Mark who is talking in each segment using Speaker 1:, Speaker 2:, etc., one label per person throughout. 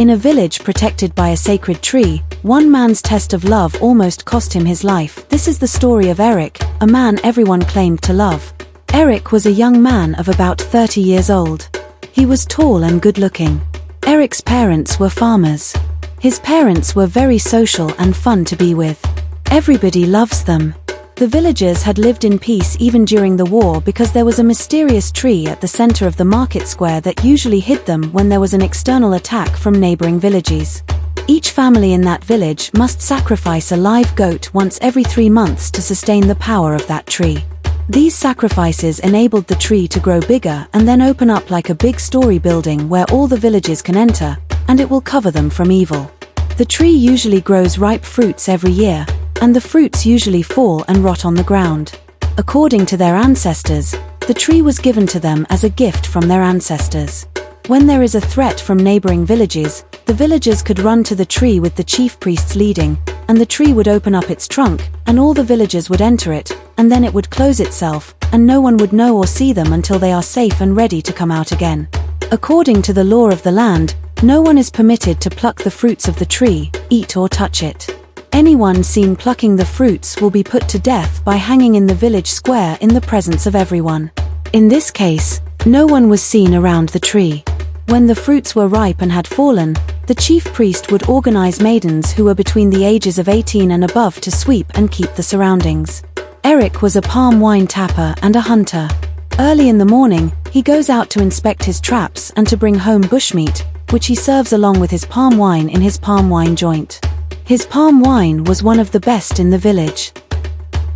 Speaker 1: In a village protected by a sacred tree, one man's test of love almost cost him his life. This is the story of Eric, a man everyone claimed to love. Eric was a young man of about 30 years old. He was tall and good-looking. Eric's parents were farmers. His parents were very social and fun to be with. Everybody loves them. The villagers had lived in peace even during the war because there was a mysterious tree at the center of the market square that usually hid them when there was an external attack from neighboring villages. Each family in that village must sacrifice a live goat once every 3 months to sustain the power of that tree. These sacrifices enabled the tree to grow bigger and then open up like a big story building where all the villages can enter, and it will cover them from evil. The tree usually grows ripe fruits every year, and the fruits usually fall and rot on the ground. According to their ancestors, the tree was given to them as a gift from their ancestors. When there is a threat from neighboring villages, the villagers could run to the tree with the chief priests leading, and the tree would open up its trunk, and all the villagers would enter it, and then it would close itself, and no one would know or see them until they are safe and ready to come out again. According to the law of the land, no one is permitted to pluck the fruits of the tree, eat or touch it. Anyone seen plucking the fruits will be put to death by hanging in the village square in the presence of everyone. In this case, no one was seen around the tree. When the fruits were ripe and had fallen, the chief priest would organize maidens who were between the ages of 18 and above to sweep and keep the surroundings. Eric was a palm wine tapper and a hunter. Early in the morning, he goes out to inspect his traps and to bring home bushmeat, which he serves along with his palm wine in his palm wine joint. His palm wine was one of the best in the village.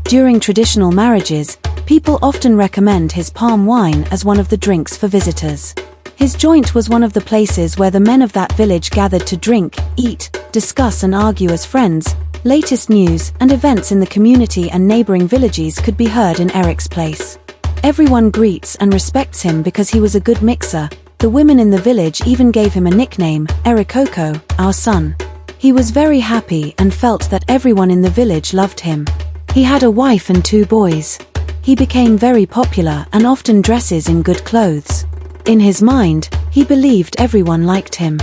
Speaker 1: During traditional marriages, people often recommend his palm wine as one of the drinks for visitors. His joint was one of the places where the men of that village gathered to drink, eat, discuss and argue as friends. Latest news and events in the community and neighboring villages could be heard in Eric's place. Everyone greets and respects him because he was a good mixer. The women in the village even gave him a nickname, Ericoko, our son. He was very happy and felt that everyone in the village loved him. He had a wife and 2 boys. He became very popular and often dresses in good clothes. In his mind, he believed everyone liked him.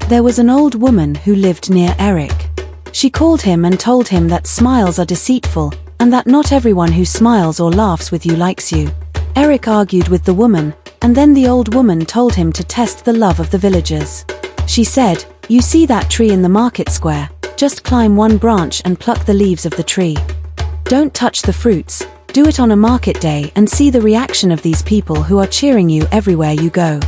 Speaker 1: There was an old woman who lived near Eric. She called him and told him that smiles are deceitful, and that not everyone who smiles or laughs with you likes you. Eric argued with the woman, and then the old woman told him to test the love of the villagers. She said, "You see that tree in the market square? Just climb one branch and pluck the leaves of the tree. Don't touch the fruits. Do it on a market day and see the reaction of these people who are cheering you everywhere you go."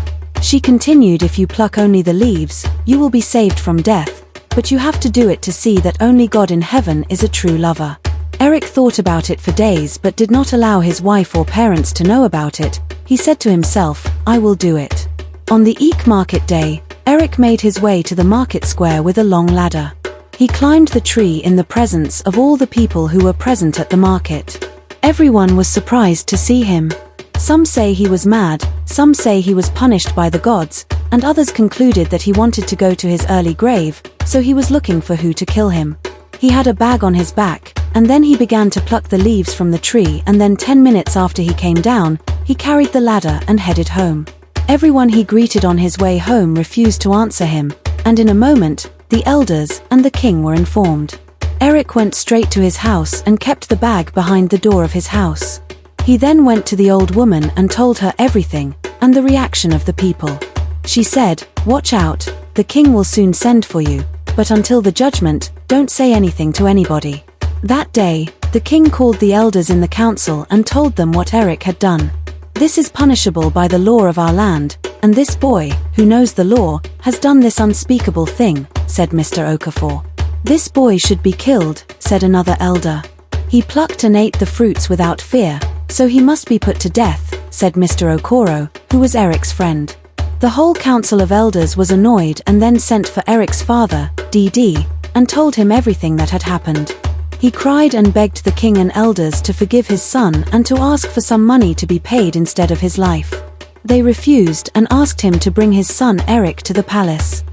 Speaker 1: She continued, "If you pluck only the leaves, you will be saved from death, but you have to do it to see that only God in heaven is a true lover." Eric thought about it for days but did not allow his wife or parents to know about it. He said to himself, "I will do it." On the Eek market day, Eric made his way to the market square with a long ladder. He climbed the tree in the presence of all the people who were present at the market. Everyone was surprised to see him. Some say he was mad, some say he was punished by the gods, and others concluded that he wanted to go to his early grave, so he was looking for who to kill him. He had a bag on his back, and then he began to pluck the leaves from the tree, and then 10 minutes after he came down, he carried the ladder and headed home. Everyone he greeted on his way home refused to answer him, and in a moment, the elders and the king were informed. Eric went straight to his house and kept the bag behind the door of his house. He then went to the old woman and told her everything, and the reaction of the people. She said, "Watch out, the king will soon send for you, but until the judgment, don't say anything to anybody." That day, the king called the elders in the council and told them what Eric had done. "This is punishable by the law of our land, and this boy, who knows the law, has done this unspeakable thing," said Mr. Okafor. "This boy should be killed," said another elder. "He plucked and ate the fruits without fear, so he must be put to death," said Mr. Okoro, who was Eric's friend. The whole council of elders was annoyed and then sent for Eric's father, DD, and told him everything that had happened. He cried and begged the king and elders to forgive his son and to ask for some money to be paid instead of his life. They refused and asked him to bring his son Eric to the palace.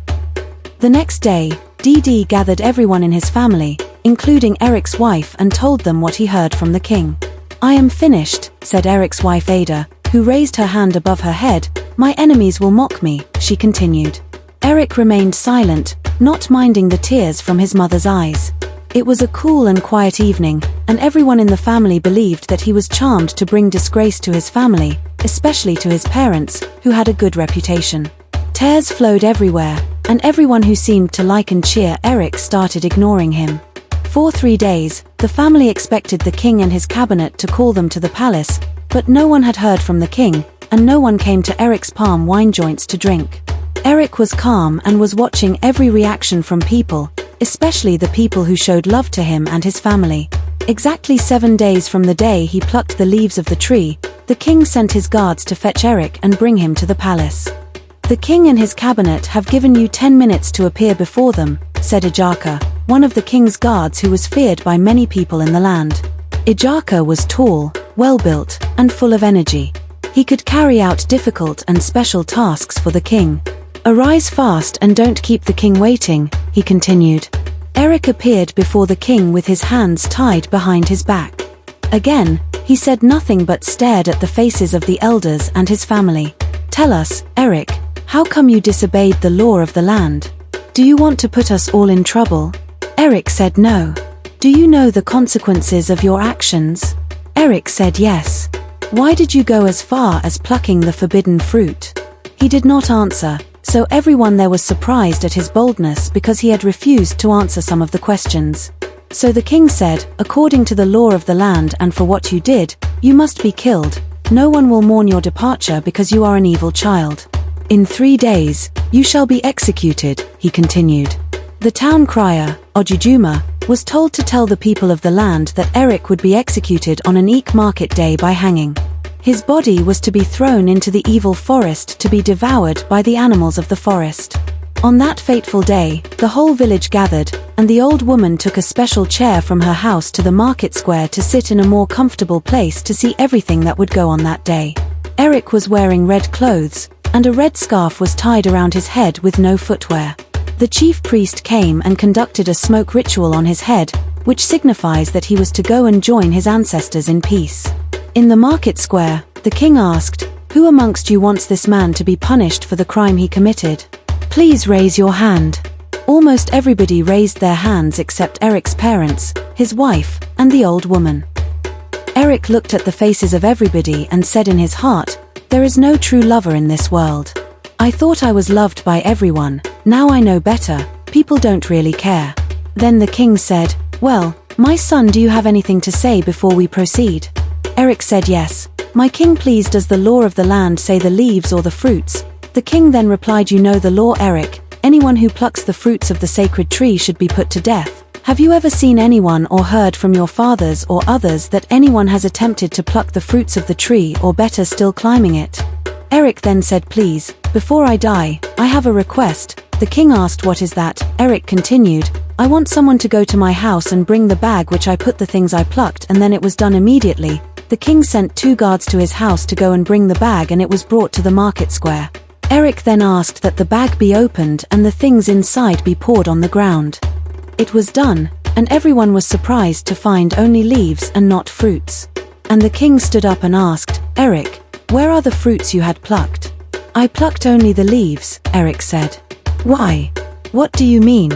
Speaker 1: The next day, DD gathered everyone in his family, including Eric's wife, and told them what he heard from the king. "I am finished," said Eric's wife Ada, who raised her hand above her head. "My enemies will mock me," she continued. Eric remained silent, not minding the tears from his mother's eyes. It was a cool and quiet evening, and everyone in the family believed that he was charmed to bring disgrace to his family, especially to his parents, who had a good reputation. Tears flowed everywhere, and everyone who seemed to like and cheer Eric started ignoring him. For 3 days, the family expected the king and his cabinet to call them to the palace, but no one had heard from the king, and no one came to Eric's palm wine joints to drink. Eric was calm and was watching every reaction from people, especially the people who showed love to him and his family. Exactly 7 days from the day he plucked the leaves of the tree, the king sent his guards to fetch Eric and bring him to the palace. "The king and his cabinet have given you 10 minutes to appear before them," said Ijaka, one of the king's guards who was feared by many people in the land. Ijaka was tall, well-built, and full of energy. He could carry out difficult and special tasks for the king. "Arise fast and don't keep the king waiting," he continued. Eric appeared before the king with his hands tied behind his back. Again, he said nothing but stared at the faces of the elders and his family. "Tell us, Eric, how come you disobeyed the law of the land? Do you want to put us all in trouble?" Eric said no. "Do you know the consequences of your actions?" Eric said yes. "Why did you go as far as plucking the forbidden fruit?" He did not answer, so everyone there was surprised at his boldness because he had refused to answer some of the questions. So the king said, "According to the law of the land and for what you did, you must be killed. No one will mourn your departure because you are an evil child. In 3 days, you shall be executed," he continued. The town crier, Ojujuma, was told to tell the people of the land that Eric would be executed on an Eek market day by hanging. His body was to be thrown into the evil forest to be devoured by the animals of the forest. On that fateful day, the whole village gathered, and the old woman took a special chair from her house to the market square to sit in a more comfortable place to see everything that would go on that day. Eric was wearing red clothes, and a red scarf was tied around his head with no footwear. The chief priest came and conducted a smoke ritual on his head, which signifies that he was to go and join his ancestors in peace. In the market square, the king asked, "Who amongst you wants this man to be punished for the crime he committed? Please raise your hand." Almost everybody raised their hands except Eric's parents, his wife, and the old woman. Eric looked at the faces of everybody and said in his heart, "There is no true lover in this world. I thought I was loved by everyone, now I know better, people don't really care." Then the king said, "Well, my son, do you have anything to say before we proceed?" Eric said yes. "My king, please, does the law of the land say the leaves or the fruits?" The king then replied, "You know the law, Eric. Anyone who plucks the fruits of the sacred tree should be put to death. Have you ever seen anyone or heard from your fathers or others that anyone has attempted to pluck the fruits of the tree, or better still climbing it?" Eric then said, "Please, before I die, I have a request." The king asked, "What is that?" Eric continued, "I want someone to go to my house and bring the bag which I put the things I plucked," and then it was done immediately. The king sent 2 guards to his house to go and bring the bag, and it was brought to the market square. Eric then asked that the bag be opened and the things inside be poured on the ground. It was done, and everyone was surprised to find only leaves and not fruits. And the king stood up and asked, "Eric, where are the fruits you had plucked?" "I plucked only the leaves," Eric said. "Why? What do you mean?"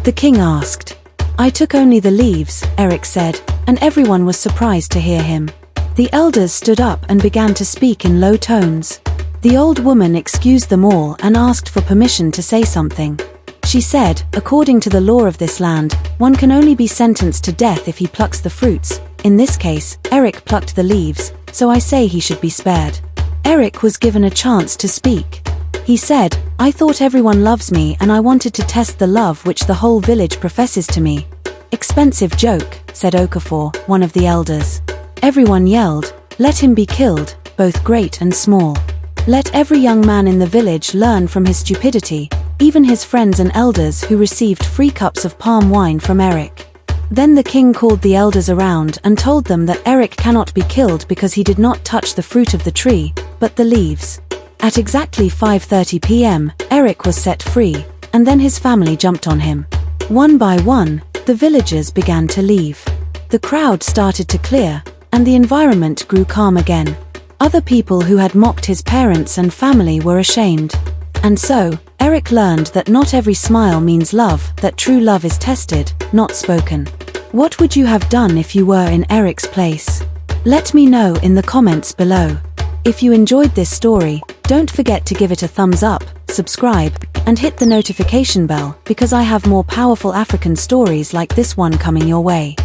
Speaker 1: the king asked. "I took only the leaves," Eric said, and everyone was surprised to hear him. The elders stood up and began to speak in low tones. The old woman excused them all and asked for permission to say something. She said, "According to the law of this land, one can only be sentenced to death if he plucks the fruits. In this case, Eric plucked the leaves, so I say he should be spared." Eric was given a chance to speak. He said, "I thought everyone loves me and I wanted to test the love which the whole village professes to me." "Expensive joke," said Okafor, one of the elders. Everyone yelled, "Let him be killed, both great and small. Let every young man in the village learn from his stupidity, even his friends and elders who received free cups of palm wine from Eric." Then the king called the elders around and told them that Eric cannot be killed because he did not touch the fruit of the tree, but the leaves. At exactly 5:30 p.m., Eric was set free, and then his family jumped on him. One by one, the villagers began to leave. The crowd started to clear, and the environment grew calm again. Other people who had mocked his parents and family were ashamed. And so, Eric learned that not every smile means love, that true love is tested, not spoken. What would you have done if you were in Eric's place? Let me know in the comments below. If you enjoyed this story, don't forget to give it a thumbs up, subscribe, and hit the notification bell because I have more powerful African stories like this one coming your way.